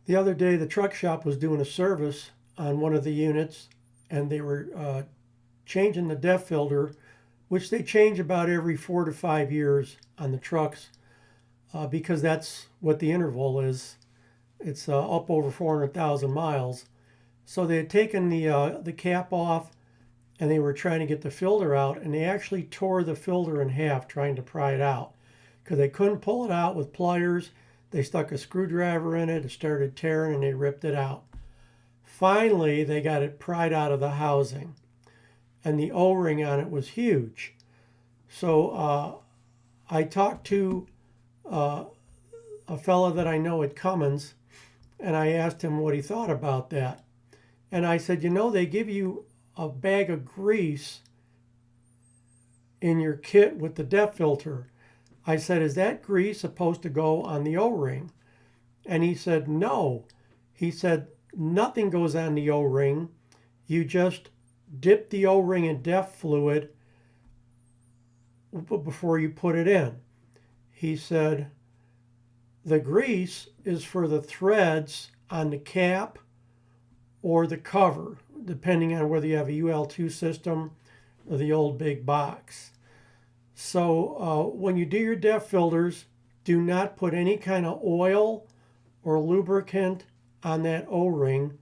The other day, the truck shop was doing a service on one of the units, and they were changing the depth filter, which they change about every 4 to 5 years on the trucks, because that's what the interval is. It's up over 400,000 miles. So they had taken the cap off, and they were trying to get the filter out, and they actually tore the filter in half trying to pry it out because they couldn't pull it out with pliers. They stuck a screwdriver in it, it started tearing, and they ripped it out. Finally, they got it pried out of the housing, and the O-ring on it was huge. So I talked to a fella that I know at Cummins, and I asked him what he thought about that. And I said, they give you a bag of grease in your kit with the depth filter. I said, is that grease supposed to go on the O-ring? And he said, no. He said, nothing goes on the O-ring. You just dip the O-ring in depth fluid before you put it in. He said, the grease is for the threads on the cap or the cover, depending on whether you have a UL2 system or the old big box. So when you do your depth filters, do not put any kind of oil or lubricant on that O-ring.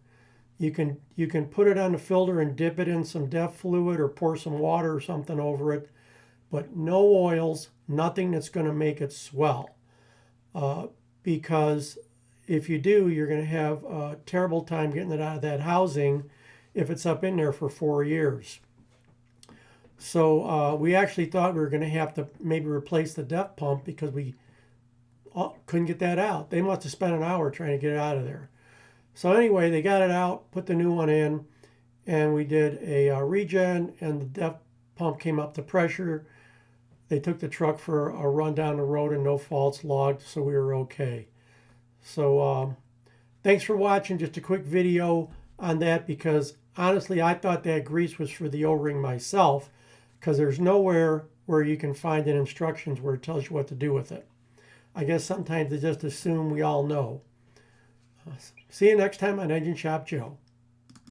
You can put it on the filter and dip it in some depth fluid or pour some water or something over it, but no oils, nothing that's going to make it swell. Because if you do, you're going to have a terrible time getting it out of that housing if it's up in there for 4 years. So we actually thought we were going to have to maybe replace the depth pump because we couldn't get that out. They must have spent an hour trying to get it out of there. So anyway, they got it out, put the new one in, and we did a regen, and the depth pump came up to pressure. They took the truck for a run down the road and no faults logged, so we were okay. So thanks for watching. Just a quick video on that because honestly, I thought that grease was for the O-ring myself because there's nowhere where you can find in instructions where it tells you what to do with it. I guess sometimes they just assume we all know. See you next time on Engine Shop Joe.